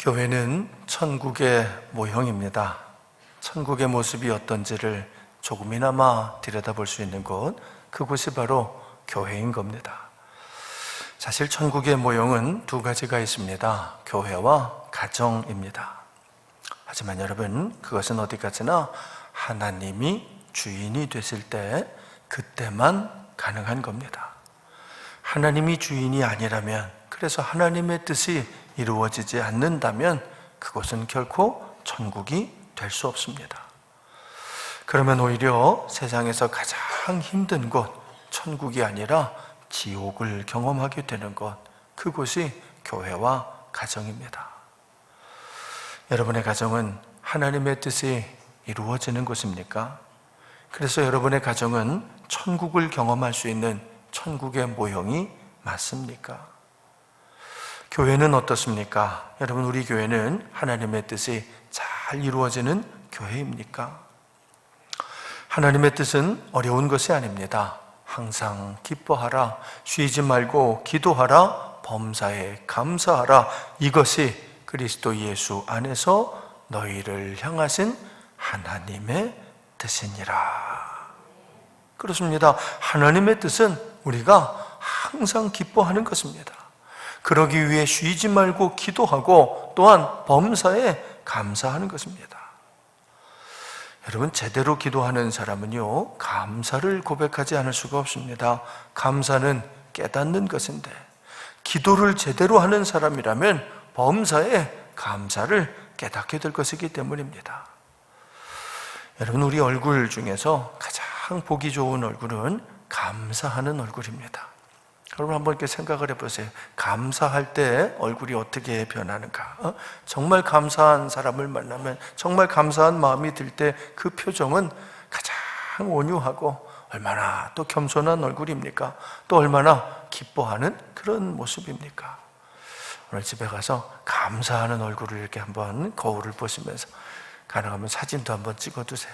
교회는 천국의 모형입니다. 천국의 모습이 어떤지를 조금이나마 들여다볼 수 있는 곳, 그곳이 바로 교회인 겁니다. 사실 천국의 모형은 두 가지가 있습니다. 교회와 가정입니다. 하지만 여러분, 그것은 어디까지나 하나님이 주인이 되실 때 그때만 가능한 겁니다. 하나님이 주인이 아니라면, 그래서 하나님의 뜻이 이루어지지 않는다면 그것은 결코 천국이 될 수 없습니다. 그러면 오히려 세상에서 가장 힘든 곳, 천국이 아니라 지옥을 경험하게 되는 것, 그곳이 교회와 가정입니다. 여러분의 가정은 하나님의 뜻이 이루어지는 곳입니까? 그래서 여러분의 가정은 천국을 경험할 수 있는 천국의 모형이 맞습니까? 교회는 어떻습니까? 여러분, 우리 교회는 하나님의 뜻이 잘 이루어지는 교회입니까? 하나님의 뜻은 어려운 것이 아닙니다. 항상 기뻐하라, 쉬지 말고 기도하라, 범사에 감사하라. 이것이 그리스도 예수 안에서 너희를 향하신 하나님의 뜻이니라. 그렇습니다. 하나님의 뜻은 우리가 항상 기뻐하는 것입니다. 그러기 위해 쉬지 말고 기도하고 또한 범사에 감사하는 것입니다. 여러분, 제대로 기도하는 사람은요, 감사를 고백하지 않을 수가 없습니다. 감사는 깨닫는 것인데, 기도를 제대로 하는 사람이라면 범사에 감사를 깨닫게 될 것이기 때문입니다. 여러분, 우리 얼굴 중에서 가장 보기 좋은 얼굴은 감사하는 얼굴입니다. 여러분, 한번 이렇게 생각을 해보세요. 감사할 때 얼굴이 어떻게 변하는가? 정말 감사한 사람을 만나면, 정말 감사한 마음이 들 때 그 표정은 가장 온유하고 얼마나 또 겸손한 얼굴입니까? 또 얼마나 기뻐하는 그런 모습입니까? 오늘 집에 가서 감사하는 얼굴을 이렇게 한번 거울을 보시면서 가능하면 사진도 한번 찍어두세요.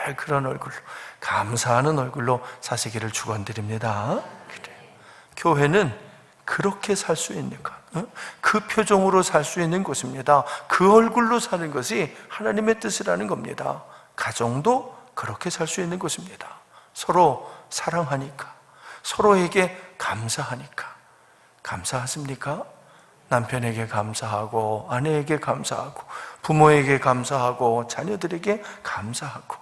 늘 그런 얼굴로, 감사하는 얼굴로 사시기를 축원드립니다. 교회는 그렇게 살 수 있는 것, 그 표정으로 살 수 있는 곳입니다. 그 얼굴로 사는 것이 하나님의 뜻이라는 겁니다. 가정도 그렇게 살 수 있는 곳입니다. 서로 사랑하니까, 서로에게 감사하니까. 감사하십니까? 남편에게 감사하고, 아내에게 감사하고, 부모에게 감사하고, 자녀들에게 감사하고,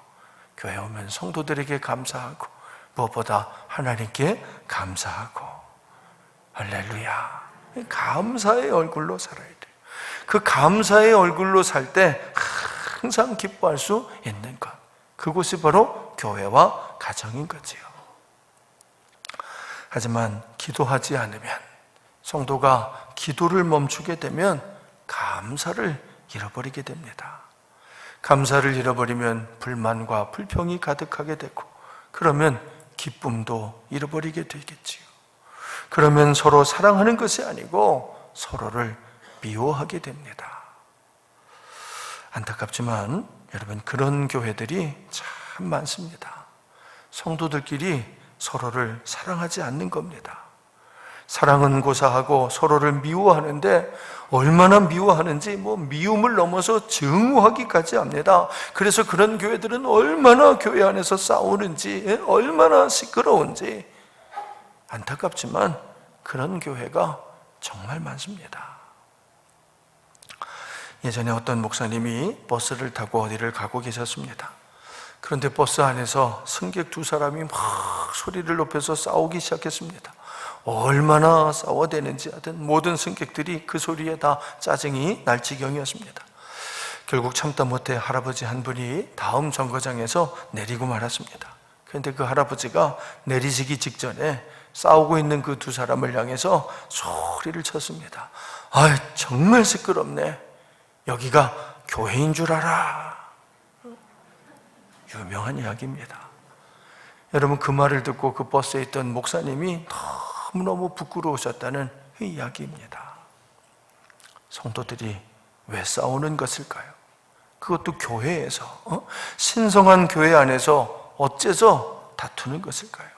교회 오면 성도들에게 감사하고, 무엇보다 하나님께 감사하고. 할렐루야. 감사의 얼굴로 살아야 돼요. 그 감사의 얼굴로 살 때 항상 기뻐할 수 있는 것, 그곳이 바로 교회와 가정인 거지요. 하지만 기도하지 않으면, 성도가 기도를 멈추게 되면 감사를 잃어버리게 됩니다. 감사를 잃어버리면 불만과 불평이 가득하게 되고, 그러면 기쁨도 잃어버리게 되겠지요. 그러면 서로 사랑하는 것이 아니고 서로를 미워하게 됩니다. 안타깝지만 여러분, 그런 교회들이 참 많습니다. 성도들끼리 서로를 사랑하지 않는 겁니다. 사랑은 고사하고 서로를 미워하는데, 얼마나 미워하는지 미움을 넘어서 증오하기까지 합니다. 그래서 그런 교회들은 얼마나 교회 안에서 싸우는지, 얼마나 시끄러운지. 안타깝지만 그런 교회가 정말 많습니다. 예전에 어떤 목사님이 버스를 타고 어디를 가고 계셨습니다. 그런데 버스 안에서 승객 두 사람이 막 소리를 높여서 싸우기 시작했습니다. 얼마나 싸워대는지 하여튼 모든 승객들이 그 소리에 다 짜증이 날 지경이었습니다. 결국 참다 못해 할아버지 한 분이 다음 정거장에서 내리고 말았습니다. 그런데 그 할아버지가 내리시기 직전에 싸우고 있는 그 두 사람을 향해서 소리를 쳤습니다. 아, 정말 시끄럽네. 여기가 교회인 줄 알아. 유명한 이야기입니다. 여러분, 그 말을 듣고 그 버스에 있던 목사님이 너무너무 부끄러우셨다는 그 이야기입니다. 성도들이 왜 싸우는 것일까요? 그것도 교회에서, 신성한 교회 안에서 어째서 다투는 것일까요?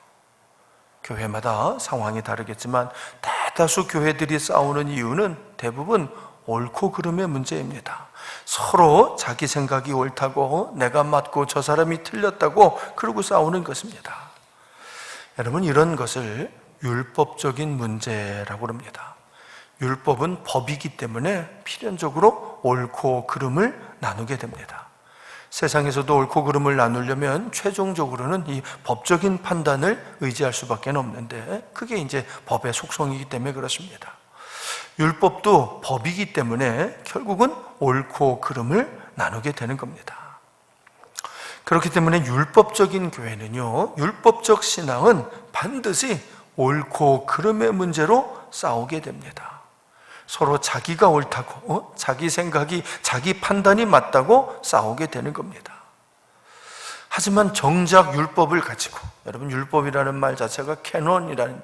교회마다 상황이 다르겠지만 대다수 교회들이 싸우는 이유는 대부분 옳고 그름의 문제입니다. 서로 자기 생각이 옳다고 내가 맞고 저 사람이 틀렸다고 그러고 싸우는 것입니다. 여러분, 이런 것을 율법적인 문제라고 합니다. 율법은 법이기 때문에 필연적으로 옳고 그름을 나누게 됩니다. 세상에서도 옳고 그름을 나누려면 최종적으로는 이 법적인 판단을 의지할 수밖에 없는데, 그게 이제 법의 속성이기 때문에 그렇습니다. 율법도 법이기 때문에 결국은 옳고 그름을 나누게 되는 겁니다. 그렇기 때문에 율법적인 교회는요, 율법적 신앙은 반드시 옳고 그름의 문제로 싸우게 됩니다. 서로 자기가 옳다고, 자기 생각이, 자기 판단이 맞다고 싸우게 되는 겁니다. 하지만 정작 율법을 가지고, 여러분, 율법이라는 말 자체가 캐논이라는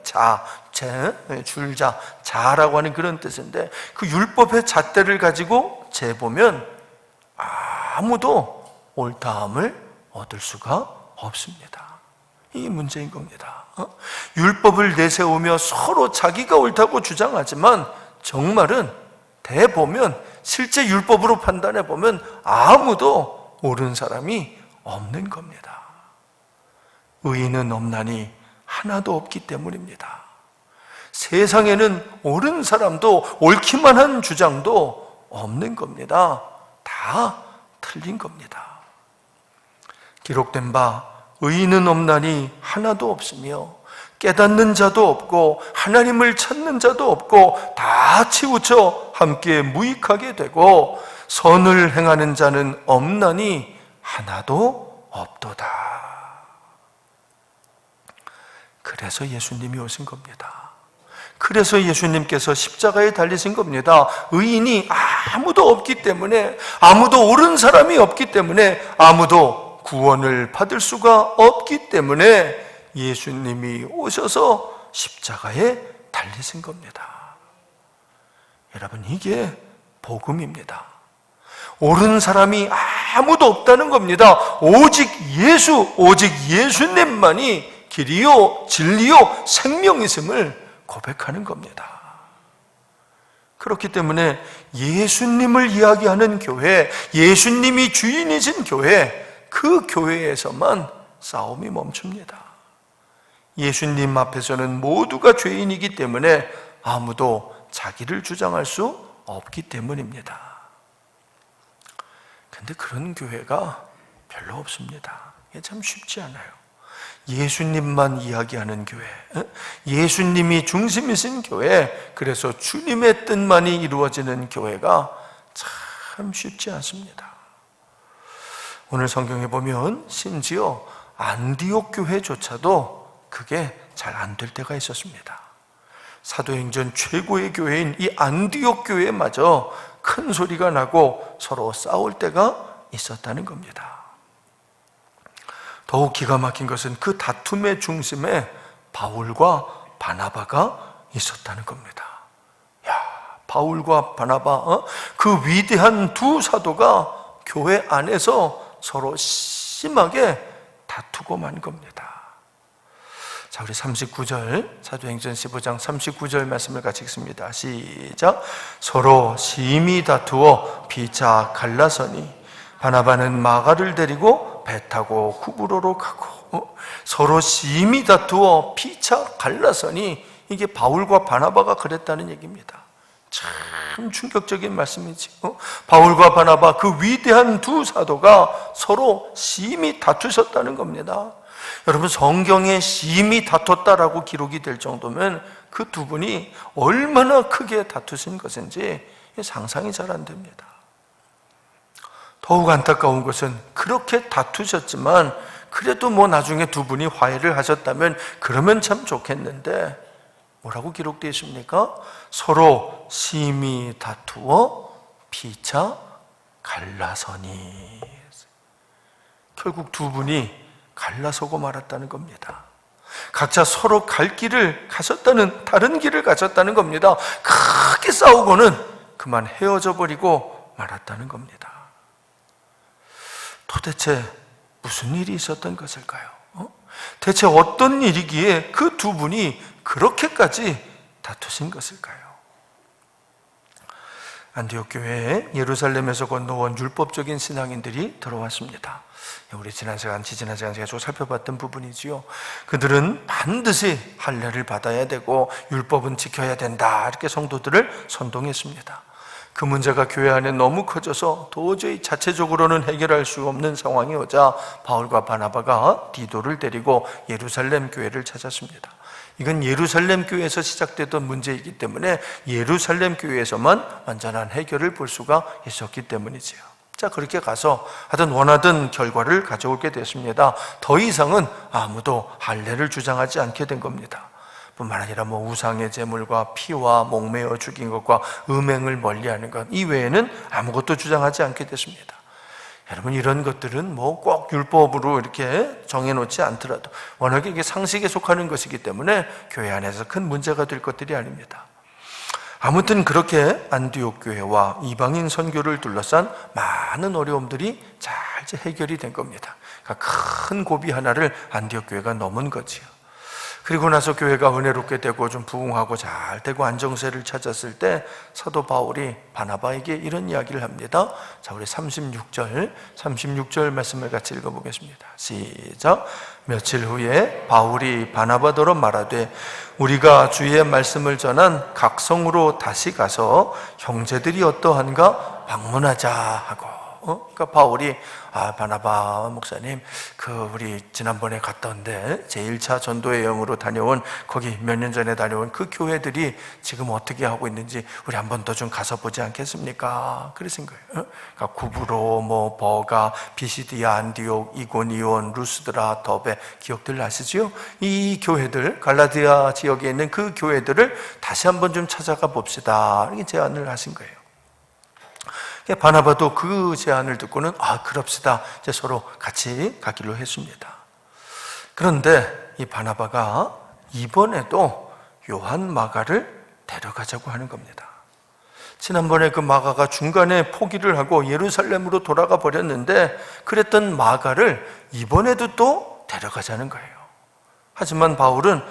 줄자, 자라고 하는 그런 뜻인데, 그 율법의 잣대를 가지고 재보면 아무도 옳다함을 얻을 수가 없습니다. 이 문제인 겁니다. 율법을 내세우며 서로 자기가 옳다고 주장하지만 정말은 대보면, 실제 율법으로 판단해 보면 아무도 옳은 사람이 없는 겁니다. 의인은 없나니 하나도 없기 때문입니다. 세상에는 옳은 사람도, 옳기만 한 주장도 없는 겁니다. 다 틀린 겁니다. 기록된 바 의인은 없나니 하나도 없으며 깨닫는 자도 없고 하나님을 찾는 자도 없고 다 치우쳐 함께 무익하게 되고 선을 행하는 자는 없나니 하나도 없도다. 그래서 예수님이 오신 겁니다. 그래서 예수님께서 십자가에 달리신 겁니다. 의인이 아무도 없기 때문에, 아무도 옳은 사람이 없기 때문에, 아무도 구원을 받을 수가 없기 때문에 예수님이 오셔서 십자가에 달리신 겁니다. 여러분, 이게 복음입니다. 옳은 사람이 아무도 없다는 겁니다. 오직 예수님만이 길이요 진리요 생명이심을 고백하는 겁니다. 그렇기 때문에 예수님을 이야기하는 교회, 예수님이 주인이신 교회, 그 교회에서만 싸움이 멈춥니다. 예수님 앞에서는 모두가 죄인이기 때문에 아무도 자기를 주장할 수 없기 때문입니다. 근데 그런 교회가 별로 없습니다. 이게 참 쉽지 않아요. 예수님만 이야기하는 교회, 예수님이 중심이신 교회, 그래서 주님의 뜻만이 이루어지는 교회가 참 쉽지 않습니다. 오늘 성경에 보면 심지어 안디옥 교회조차도 그게 잘 안 될 때가 있었습니다. 사도행전 최고의 교회인 이 안디옥 교회마저 큰 소리가 나고 서로 싸울 때가 있었다는 겁니다. 더욱 기가 막힌 것은 그 다툼의 중심에 바울과 바나바가 있었다는 겁니다. 야, 바울과 바나바, 그 위대한 두 사도가 교회 안에서 서로 심하게 다투고 만 겁니다. 자, 우리 39절, 사도행전 15장 39절 말씀을 같이 읽습니다. 시작. 서로 심히 다투어 피차 갈라서니 바나바는 마가를 데리고 배 타고 구브로로 가고, 서로 심히 다투어 피차 갈라서니, 이게 바울과 바나바가 그랬다는 얘기입니다. 참 충격적인 말씀이지. 바울과 바나바, 그 위대한 두 사도가 서로 심히 다투셨다는 겁니다. 여러분, 성경에 심히 다퉜다라고 기록이 될 정도면 그 두 분이 얼마나 크게 다투신 것인지 상상이 잘 안 됩니다. 더욱 안타까운 것은 그렇게 다투셨지만 그래도 나중에 두 분이 화해를 하셨다면 그러면 참 좋겠는데, 뭐라고 기록되어 있습니까? 서로 심히 다투어 피차 갈라서니. 결국 두 분이 갈라서고 말았다는 겁니다. 각자 서로 갈 길을 가셨다는, 다른 길을 가셨다는 겁니다. 크게 싸우고는 그만 헤어져 버리고 말았다는 겁니다. 도대체 무슨 일이 있었던 것일까요? 대체 어떤 일이기에 그 두 분이 그렇게까지 다투신 것일까요? 안디옥 교회에 예루살렘에서 건너온 율법적인 신앙인들이 들어왔습니다. 우리 지난 시간 제가 쭉 살펴봤던 부분이지요. 그들은 반드시 할례를 받아야 되고 율법은 지켜야 된다, 이렇게 성도들을 선동했습니다. 그 문제가 교회 안에 너무 커져서 도저히 자체적으로는 해결할 수 없는 상황이 오자 바울과 바나바가 디도를 데리고 예루살렘 교회를 찾았습니다. 이건 예루살렘 교회에서 시작됐던 문제이기 때문에 예루살렘 교회에서만 완전한 해결을 볼 수가 있었기 때문이지요. 자, 그렇게 가서 하여튼 원하던 결과를 가져오게 됐습니다. 더 이상은 아무도 할례를 주장하지 않게 된 겁니다. 뿐만 아니라 우상의 제물과 피와 목매어 죽인 것과 음행을 멀리하는 것 이외에는 아무것도 주장하지 않게 됐습니다. 여러분, 이런 것들은 꼭 율법으로 이렇게 정해놓지 않더라도 워낙에 이게 상식에 속하는 것이기 때문에 교회 안에서 큰 문제가 될 것들이 아닙니다. 아무튼 그렇게 안디옥 교회와 이방인 선교를 둘러싼 많은 어려움들이 잘 해결이 된 겁니다. 그러니까 큰 고비 하나를 안디옥 교회가 넘은 거지요. 그리고 나서 교회가 은혜롭게 되고 좀 부흥하고 잘 되고 안정세를 찾았을 때 사도 바울이 바나바에게 이런 이야기를 합니다. 자, 우리 36절 말씀을 같이 읽어보겠습니다. 시작. 며칠 후에 바울이 바나바더러 말하되 우리가 주의 말씀을 전한 각 성으로 다시 가서 형제들이 어떠한가 방문하자 하고, 그러니까 바울이 바나바 목사님, 우리 지난번에 갔던데 제1차 전도의 여행으로 다녀온 거기 몇 년 전에 다녀온 그 교회들이 지금 어떻게 하고 있는지 우리 한 번 더 좀 가서 보지 않겠습니까? 그러신 거예요. 그러니까 구브로, 버가, 비시디아, 안디옥, 이고니온, 루스드라, 더베, 기억들 나시죠? 이 교회들, 갈라디아 지역에 있는 그 교회들을 다시 한번 좀 찾아가 봅시다, 이렇게 제안을 하신 거예요. 바나바도 그 제안을 듣고는 그럽시다, 이제 서로 같이 가기로 했습니다. 그런데 이 바나바가 이번에도 요한 마가를 데려가자고 하는 겁니다. 지난번에 그 마가가 중간에 포기를 하고 예루살렘으로 돌아가 버렸는데 그랬던 마가를 이번에도 또 데려가자는 거예요. 하지만 바울은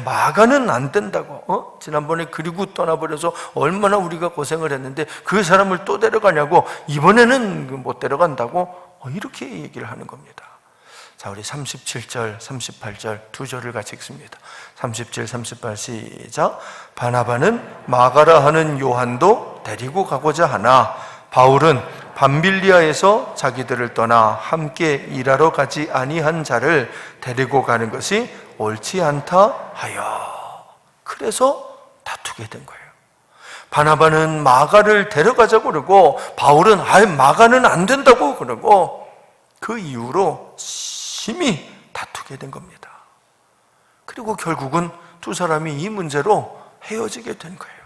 마가는 안 된다고, 지난번에 그리고 떠나버려서 얼마나 우리가 고생을 했는데 그 사람을 또 데려가냐고, 이번에는 못 데려간다고, 이렇게 얘기를 하는 겁니다. 자, 우리 37절, 38절 두 절을 같이 읽습니다. 37, 38 시작. 바나바는 마가라 하는 요한도 데리고 가고자 하나 바울은 밤빌리아에서 자기들을 떠나 함께 일하러 가지 아니한 자를 데리고 가는 것이 옳지 않다 하여, 그래서 다투게 된 거예요. 바나바는 마가를 데려가자고 그러고 바울은 마가는 안 된다고 그러고, 그 이후로 심히 다투게 된 겁니다. 그리고 결국은 두 사람이 이 문제로 헤어지게 된 거예요.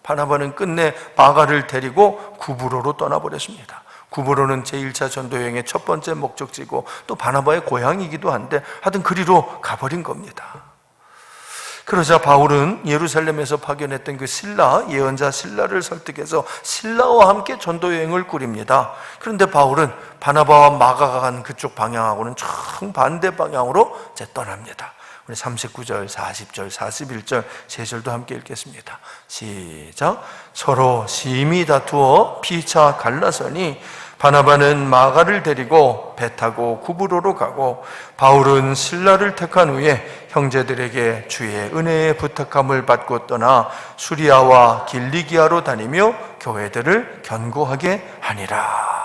바나바는 끝내 마가를 데리고 구브로로 떠나버렸습니다. 구브로는 제1차 전도여행의 첫 번째 목적지고 또 바나바의 고향이기도 한데 하여튼 그리로 가버린 겁니다. 그러자 바울은 예루살렘에서 파견했던 그 실라, 예언자 실라를 설득해서 실라와 함께 전도여행을 꾸립니다. 그런데 바울은 바나바와 마가가 간 그쪽 방향하고는 정반대 방향으로 이제 떠납니다. 우리 39절, 40절, 41절 세 절도 함께 읽겠습니다. 시작. 서로 심히 다투어 피차 갈라서니 바나바는 마가를 데리고 배 타고 구브로로 가고 바울은 실라를 택한 후에 형제들에게 주의 은혜의 부탁함을 받고 떠나 수리아와 길리기아로 다니며 교회들을 견고하게 하니라.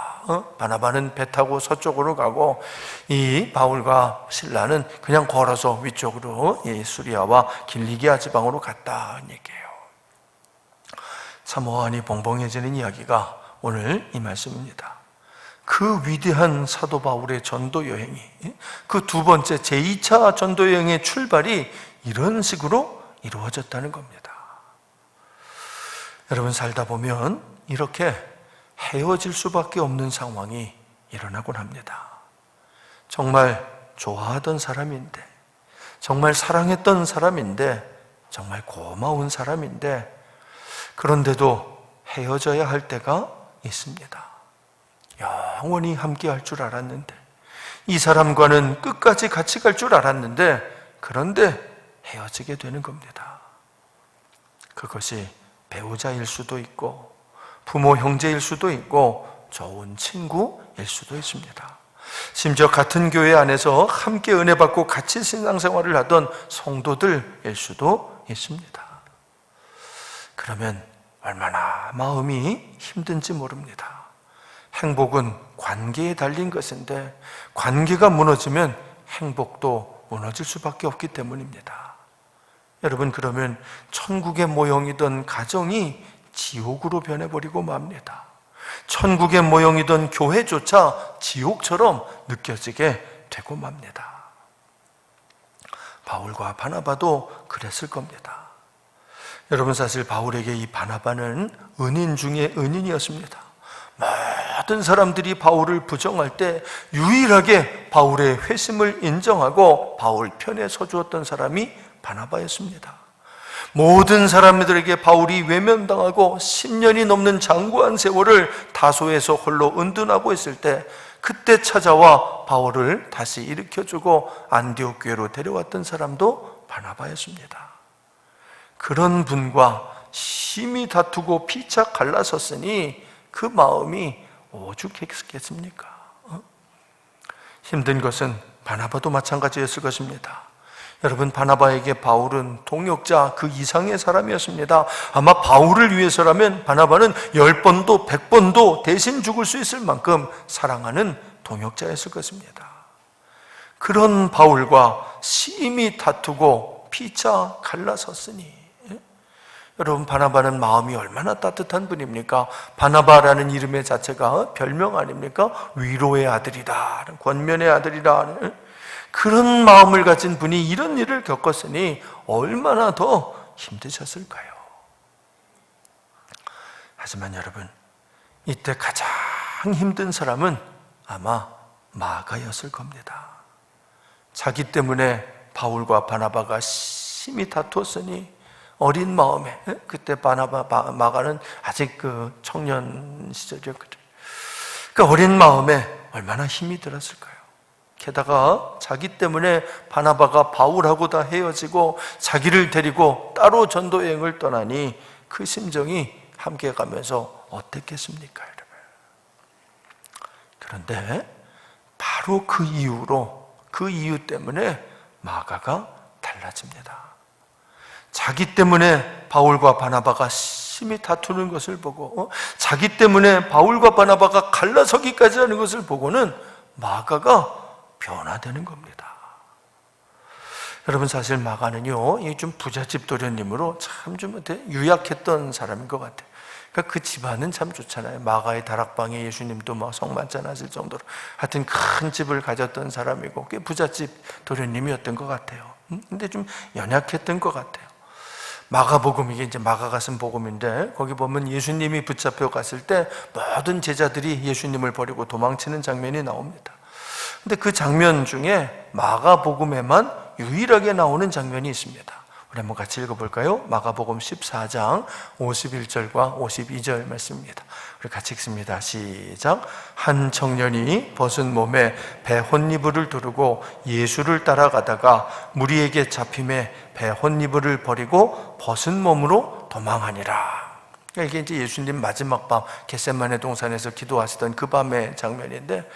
바나바는 배 타고 서쪽으로 가고 이 바울과 실라는 그냥 걸어서 위쪽으로 이 수리아와 길리기아 지방으로 갔다는 얘기예요. 참 어안이 벙벙해지는 이야기가 오늘 이 말씀입니다. 그 위대한 사도 바울의 전도 여행이, 그 두 번째 제2차 전도 여행의 출발이 이런 식으로 이루어졌다는 겁니다. 여러분, 살다 보면 이렇게 헤어질 수밖에 없는 상황이 일어나곤 합니다. 정말 좋아하던 사람인데, 정말 사랑했던 사람인데, 정말 고마운 사람인데, 그런데도 헤어져야 할 때가 있습니다. 영원히 함께 할 줄 알았는데, 이 사람과는 끝까지 같이 갈 줄 알았는데, 그런데 헤어지게 되는 겁니다. 그것이 배우자일 수도 있고 부모 형제일 수도 있고 좋은 친구일 수도 있습니다. 심지어 같은 교회 안에서 함께 은혜 받고 같이 신앙생활을 하던 성도들일 수도 있습니다. 그러면 얼마나 마음이 힘든지 모릅니다. 행복은 관계에 달린 것인데 관계가 무너지면 행복도 무너질 수밖에 없기 때문입니다. 여러분, 그러면 천국의 모형이던 가정이 지옥으로 변해버리고 맙니다. 천국의 모형이던 교회조차 지옥처럼 느껴지게 되고 맙니다. 바울과 바나바도 그랬을 겁니다. 여러분, 사실 바울에게 이 바나바는 은인 중에 은인이었습니다. 모든 사람들이 바울을 부정할 때 유일하게 바울의 회심을 인정하고 바울 편에 서주었던 사람이 바나바였습니다. 모든 사람들에게 바울이 외면당하고 10년이 넘는 장구한 세월을 다소에서 홀로 은둔하고 있을 때 그때 찾아와 바울을 다시 일으켜주고 안디옥 교회로 데려왔던 사람도 바나바였습니다. 그런 분과 심히 다투고 피차 갈라섰으니 그 마음이 오죽했겠습니까? 힘든 것은 바나바도 마찬가지였을 것입니다. 여러분, 바나바에게 바울은 동역자 그 이상의 사람이었습니다. 아마 바울을 위해서라면 바나바는 10번도 100번도 대신 죽을 수 있을 만큼 사랑하는 동역자였을 것입니다. 그런 바울과 심히 다투고 피차 갈라섰으니, 여러분, 바나바는 마음이 얼마나 따뜻한 분입니까? 바나바라는 이름의 자체가 별명 아닙니까? 위로의 아들이다, 권면의 아들이다. 그런 마음을 가진 분이 이런 일을 겪었으니 얼마나 더 힘드셨을까요? 하지만 여러분, 이때 가장 힘든 사람은 아마 마가였을 겁니다. 자기 때문에 바울과 바나바가 심히 다투었으니 어린 마음에, 그때 마가는 아직 그 청년 시절이었거든요. 그 어린 마음에 얼마나 힘이 들었을까요? 게다가 자기 때문에 바나바가 바울하고 다 헤어지고 자기를 데리고 따로 전도 여행을 떠나니 그 심정이 함께 가면서 어땠겠습니까, 여러분? 그런데 바로 그 이유 때문에 마가가 달라집니다. 자기 때문에 바울과 바나바가 심히 다투는 것을 보고, 자기 때문에 바울과 바나바가 갈라서기까지 하는 것을 보고는 마가가 변화되는 겁니다. 여러분, 사실 마가는요, 좀 부잣집 도련님으로 참 좀 유약했던 사람인 것 같아요. 그러니까 그 집안은 참 좋잖아요. 마가의 다락방에 예수님도 막 성만찬 하실 정도로 하여튼 큰 집을 가졌던 사람이고 꽤 부잣집 도련님이었던 것 같아요. 근데 좀 연약했던 것 같아요. 마가복음, 이게 이제 마가가 쓴 복음인데 거기 보면 예수님이 붙잡혀 갔을 때 모든 제자들이 예수님을 버리고 도망치는 장면이 나옵니다. 근데 그 장면 중에 마가복음에만 유일하게 나오는 장면이 있습니다. 우리 한번 같이 읽어볼까요? 마가복음 14장 51절과 52절 말씀입니다. 우리 같이 읽습니다. 시작. 한 청년이 벗은 몸에 배 혼니부를 두르고 예수를 따라가다가 무리에게 잡힘에 배 혼니부를 버리고 벗은 몸으로 도망하니라. 이게 이제 예수님 마지막 밤 겟세마네 동산에서 기도하시던 그 밤의 장면인데,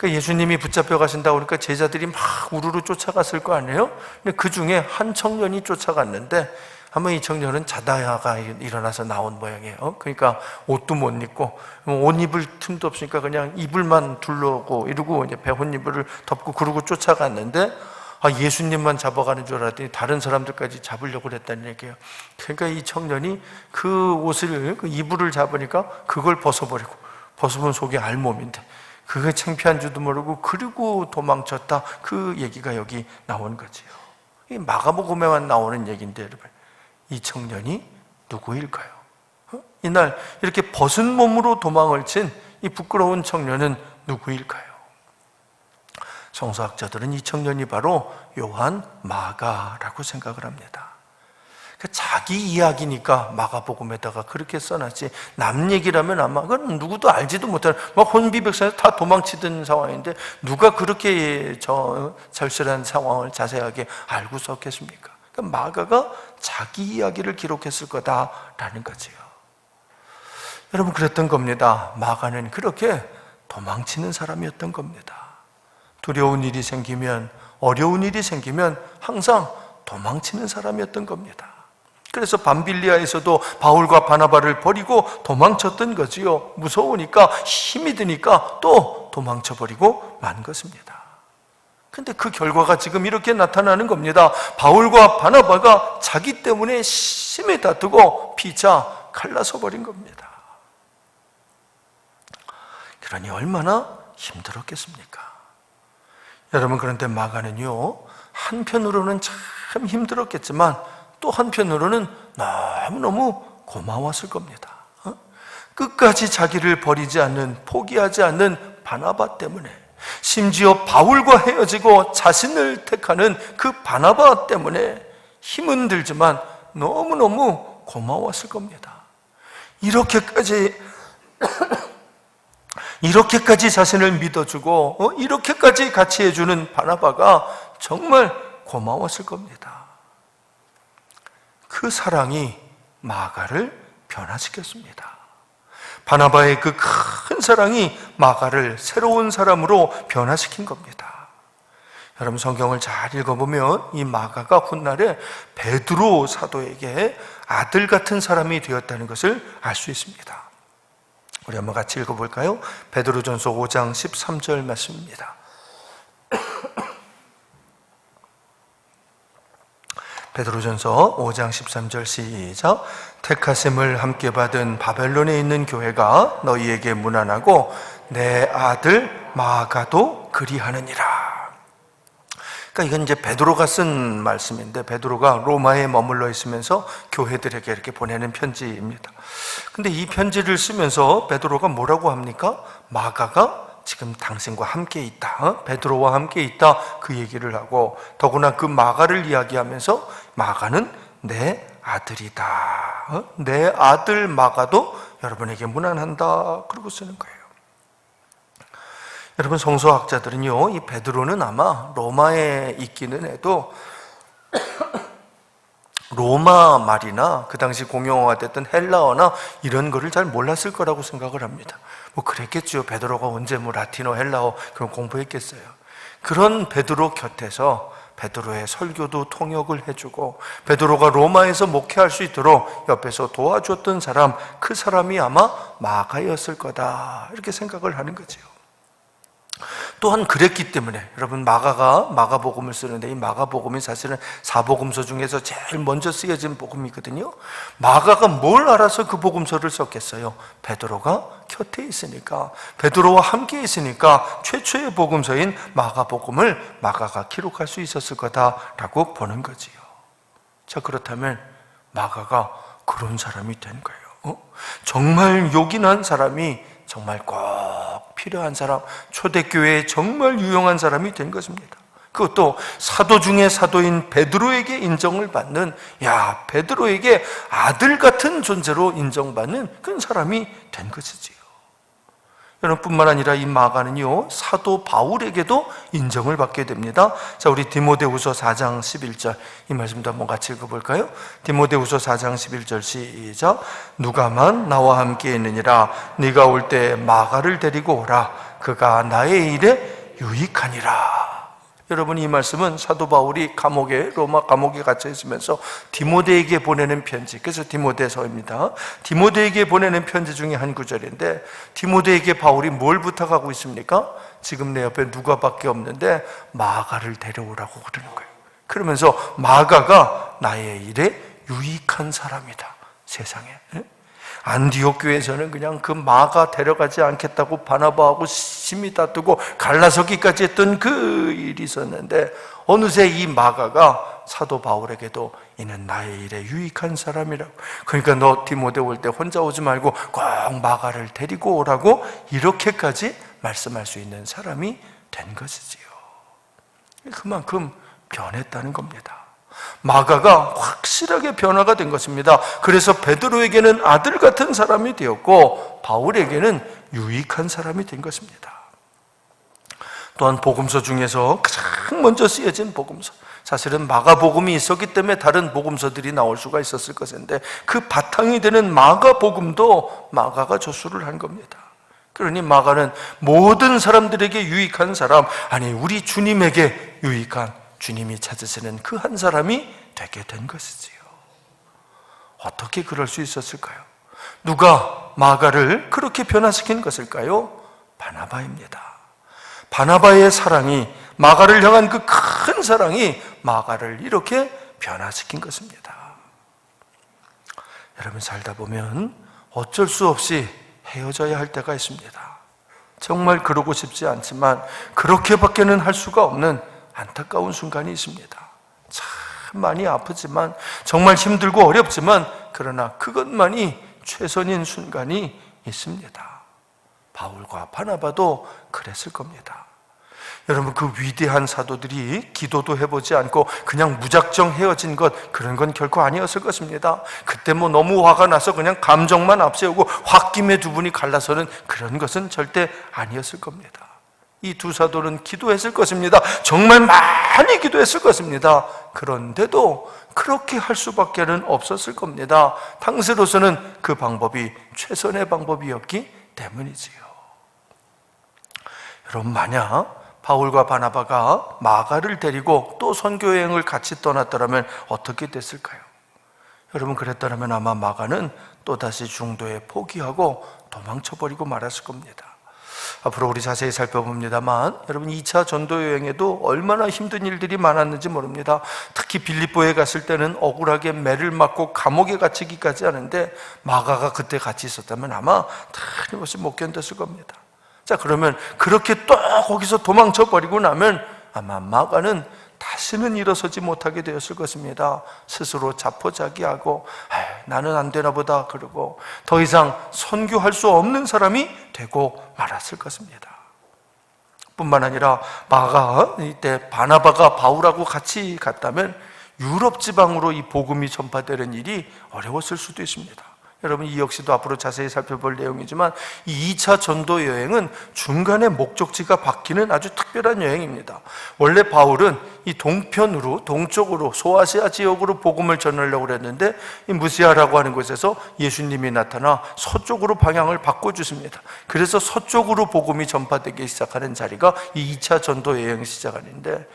예수님이 붙잡혀 가신다고 그러니까 제자들이 막 우르르 쫓아갔을 거 아니에요? 근데 그 중에 한 청년이 쫓아갔는데 아마 이 청년은 자다가 일어나서 나온 모양이에요. 그러니까 옷도 못 입고 옷 입을 틈도 없으니까 그냥 이불만 둘러고 이러고 이제 배혼이불을 덮고 그러고 쫓아갔는데, 예수님만 잡아가는 줄 알았더니 다른 사람들까지 잡으려고 그랬다는 얘기예요. 그러니까 이 청년이 그 옷을, 그 이불을 잡으니까 그걸 벗어버리고, 벗으면 속이 알몸인데 그게 창피한 줄도 모르고 그리고 도망쳤다. 그 얘기가 여기 나온 거지요. 이 마가복음에만 나오는 얘기인데 여러분, 이 청년이 누구일까요? 이날 이렇게 벗은 몸으로 도망을 친 이 부끄러운 청년은 누구일까요? 성서학자들은 이 청년이 바로 요한 마가라고 생각을 합니다. 자기 이야기니까 마가복음에다가 그렇게 써놨지, 남 얘기라면 아마 그건 누구도 알지도 못하는 막 혼비백산에서 다 도망치던 상황인데 누가 그렇게 절실한 상황을 자세하게 알고 썼겠습니까? 그러니까 마가가 자기 이야기를 기록했을 거다라는 거지요. 여러분, 그랬던 겁니다. 마가는 그렇게 도망치는 사람이었던 겁니다. 두려운 일이 생기면, 어려운 일이 생기면 항상 도망치는 사람이었던 겁니다. 그래서 밤빌리아에서도 바울과 바나바를 버리고 도망쳤던 거지요. 무서우니까, 힘이 드니까 또 도망쳐버리고 만 것입니다. 근데 그 결과가 지금 이렇게 나타나는 겁니다. 바울과 바나바가 자기 때문에 심히 다투고 피차 갈라서 버린 겁니다. 그러니 얼마나 힘들었겠습니까? 여러분, 그런데 마가는요, 한편으로는 참 힘들었겠지만 또 한편으로는 너무너무 고마웠을 겁니다. 끝까지 자기를 버리지 않는, 포기하지 않는 바나바 때문에, 심지어 바울과 헤어지고 자신을 택하는 그 바나바 때문에 힘은 들지만 너무너무 고마웠을 겁니다. 이렇게까지 자신을 믿어주고 이렇게까지 같이 해주는 바나바가 정말 고마웠을 겁니다. 그 사랑이 마가를 변화시켰습니다. 바나바의 그 큰 사랑이 마가를 새로운 사람으로 변화시킨 겁니다. 여러분, 성경을 잘 읽어보면 이 마가가 훗날에 베드로 사도에게 아들 같은 사람이 되었다는 것을 알 수 있습니다. 우리 한번 같이 읽어볼까요? 베드로전서 5장 13절 말씀입니다. 베드로전서 5장 13절 시작. 택하심을 함께 받은 바벨론에 있는 교회가 너희에게 문안하고 내 아들 마가도 그리하느니라. 그러니까 이건 이제 베드로가 쓴 말씀인데, 베드로가 로마에 머물러 있으면서 교회들에게 이렇게 보내는 편지입니다. 근데 이 편지를 쓰면서 베드로가 뭐라고 합니까? 마가가 지금 당신과 함께 있다, 베드로와 함께 있다, 그 얘기를 하고, 더구나 그 마가를 이야기하면서 마가는 내 아들이다, 내 아들 마가도 여러분에게 문안한다, 그러고 쓰는 거예요. 여러분, 성서학자들은요, 이 베드로는 아마 로마에 있기는 해도 로마 말이나 그 당시 공용어가 됐던 헬라어나 이런 거를 잘 몰랐을 거라고 생각을 합니다. 뭐 그랬겠죠. 베드로가 언제 뭐 라틴어, 헬라어 그런 공부했겠어요. 그런 베드로 곁에서 베드로의 설교도 통역을 해주고 베드로가 로마에서 목회할 수 있도록 옆에서 도와줬던 사람, 그 사람이 아마 마가였을 거다, 이렇게 생각을 하는 거죠. 또한 그랬기 때문에 여러분, 마가가 마가복음을 쓰는데 이 마가복음이 사실은 사복음서 중에서 제일 먼저 쓰여진 복음이거든요. 마가가 뭘 알아서 그 복음서를 썼겠어요? 베드로가 곁에 있으니까, 베드로와 함께 있으니까 최초의 복음서인 마가복음을 마가가 기록할 수 있었을 거다라고 보는 거지요. 자, 그렇다면 마가가 그런 사람이 된 거예요. 정말 요긴한 사람이 정말 꼭 필요한 사람, 초대교회에 정말 유용한 사람이 된 것입니다. 그것도 사도 중에 사도인 베드로에게 인정을 받는, 베드로에게 아들 같은 존재로 인정받는 그런 사람이 된 것이지요. 여러분, 뿐만 아니라 이 마가는요, 사도 바울에게도 인정을 받게 됩니다. 자, 우리 디모데후서 4장 11절 이 말씀도 한번 같이 읽어볼까요? 디모데후서 4장 11절 시작. 누가만 나와 함께 있느니라. 네가 올 때 마가를 데리고 오라. 그가 나의 일에 유익하니라. 여러분, 이 말씀은 사도 바울이 로마 감옥에 갇혀 있으면서 디모데에게 보내는 편지, 그래서 디모데서입니다. 디모데에게 보내는 편지 중에 한 구절인데, 디모데에게 바울이 뭘 부탁하고 있습니까? 지금 내 옆에 누가밖에 없는데 마가를 데려오라고 그러는 거예요. 그러면서 마가가 나의 일에 유익한 사람이다, 세상에. 안디옥 교회에서는 그냥 그 마가 데려가지 않겠다고 바나바하고 심히 다투고 갈라서기까지 했던 그 일이 있었는데, 어느새 이 마가가 사도 바울에게도 이는 나의 일에 유익한 사람이라고, 그러니까 너 디모데 올 때 혼자 오지 말고 꼭 마가를 데리고 오라고 이렇게까지 말씀할 수 있는 사람이 된 것이지요. 그만큼 변했다는 겁니다. 마가가 확실하게 변화가 된 것입니다. 그래서 베드로에게는 아들 같은 사람이 되었고 바울에게는 유익한 사람이 된 것입니다. 또한 복음서 중에서 가장 먼저 쓰여진 복음서, 사실은 마가복음이 있었기 때문에 다른 복음서들이 나올 수가 있었을 것인데 그 바탕이 되는 마가복음도 마가가 저술을 한 겁니다. 그러니 마가는 모든 사람들에게 유익한 사람, 아니 우리 주님에게 유익한, 주님이 찾으시는 그 한 사람이 되게 된 것이지요. 어떻게 그럴 수 있었을까요? 누가 마가를 그렇게 변화시킨 것일까요? 바나바입니다. 바나바의 사랑이, 마가를 향한 그 큰 사랑이 마가를 이렇게 변화시킨 것입니다. 여러분, 살다 보면 어쩔 수 없이 헤어져야 할 때가 있습니다. 정말 그러고 싶지 않지만 그렇게밖에는 할 수가 없는 안타까운 순간이 있습니다. 참 많이 아프지만, 정말 힘들고 어렵지만, 그러나 그것만이 최선인 순간이 있습니다. 바울과 바나바도 그랬을 겁니다. 여러분, 그 위대한 사도들이 기도도 해보지 않고 그냥 무작정 헤어진 것, 그런 건 결코 아니었을 것입니다. 그때 너무 화가 나서 그냥 감정만 앞세우고 홧김에 두 분이 갈라서는 그런 것은 절대 아니었을 겁니다. 이 두 사도는 기도했을 것입니다. 정말 많이 기도했을 것입니다. 그런데도 그렇게 할 수밖에는 없었을 겁니다. 당시로서는 그 방법이 최선의 방법이었기 때문이지요. 여러분, 만약 바울과 바나바가 마가를 데리고 또 선교여행을 같이 떠났더라면 어떻게 됐을까요? 여러분, 그랬더라면 아마 마가는 또다시 중도에 포기하고 도망쳐버리고 말았을 겁니다. 앞으로 우리 자세히 살펴봅니다만, 여러분 2차 전도여행에도 얼마나 힘든 일들이 많았는지 모릅니다. 특히 빌립보에 갔을 때는 억울하게 매를 맞고 감옥에 갇히기까지 하는데, 마가가 그때 같이 있었다면 아마 틀림없이 못 견뎠을 겁니다. 자, 그러면 그렇게 또 거기서 도망쳐 버리고 나면 아마 마가는 다시는 일어서지 못하게 되었을 것입니다. 스스로 자포자기하고 나는 안 되나 보다 그러고 더 이상 선교할 수 없는 사람이 되고 말았을 것입니다. 뿐만 아니라 마가 이때 바나바가 바울하고 같이 갔다면 유럽 지방으로 이 복음이 전파되는 일이 어려웠을 수도 있습니다. 여러분, 이 역시도 앞으로 자세히 살펴볼 내용이지만 이 2차 전도 여행은 중간에 목적지가 바뀌는 아주 특별한 여행입니다. 원래 바울은 이 동편으로, 동쪽으로, 소아시아 지역으로 복음을 전하려고 했는데 이 무시아라고 하는 곳에서 예수님이 나타나 서쪽으로 방향을 바꿔주십니다. 그래서 서쪽으로 복음이 전파되기 시작하는 자리가 이 2차 전도 여행 시작하는데,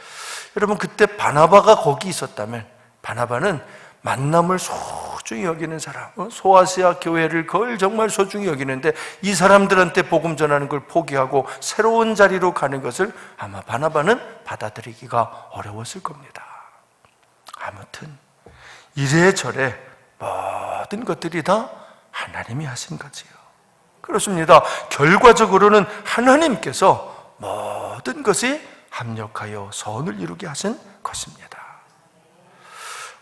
여러분 그때 바나바가 거기 있었다면, 바나바는 만남을 소중히 여기는 사람, 소아시아 교회를 그걸 정말 소중히 여기는데 이 사람들한테 복음 전하는 걸 포기하고 새로운 자리로 가는 것을 아마 바나바는 받아들이기가 어려웠을 겁니다. 아무튼 이래저래 모든 것들이 다 하나님이 하신 거지요. 그렇습니다. 결과적으로는 하나님께서 모든 것이 합력하여 선을 이루게 하신 것입니다.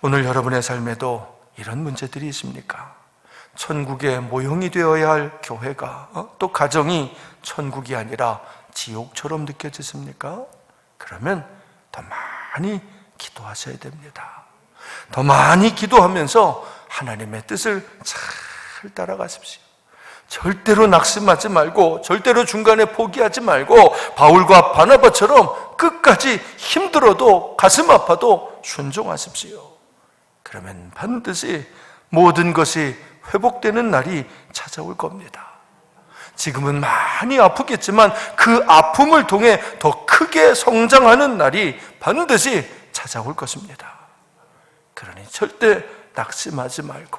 오늘 여러분의 삶에도 이런 문제들이 있습니까? 천국의 모형이 되어야 할 교회가 또 가정이 천국이 아니라 지옥처럼 느껴지십니까? 그러면 더 많이 기도하셔야 됩니다. 더 많이 기도하면서 하나님의 뜻을 잘 따라가십시오. 절대로 낙심하지 말고, 절대로 중간에 포기하지 말고, 바울과 바나바처럼 끝까지 힘들어도 가슴 아파도 순종하십시오. 그러면 반드시 모든 것이 회복되는 날이 찾아올 겁니다. 지금은 많이 아프겠지만 그 아픔을 통해 더 크게 성장하는 날이 반드시 찾아올 것입니다. 그러니 절대 낙심하지 말고,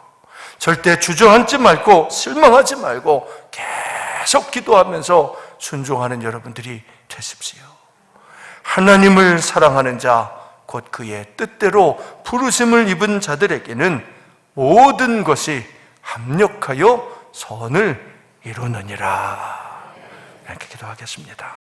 절대 주저앉지 말고, 실망하지 말고 계속 기도하면서 순종하는 여러분들이 되십시오. 하나님을 사랑하는 자, 곧 그의 뜻대로 부르심을 입은 자들에게는 모든 것이 합력하여 선을 이루느니라. 이렇게 기도하겠습니다.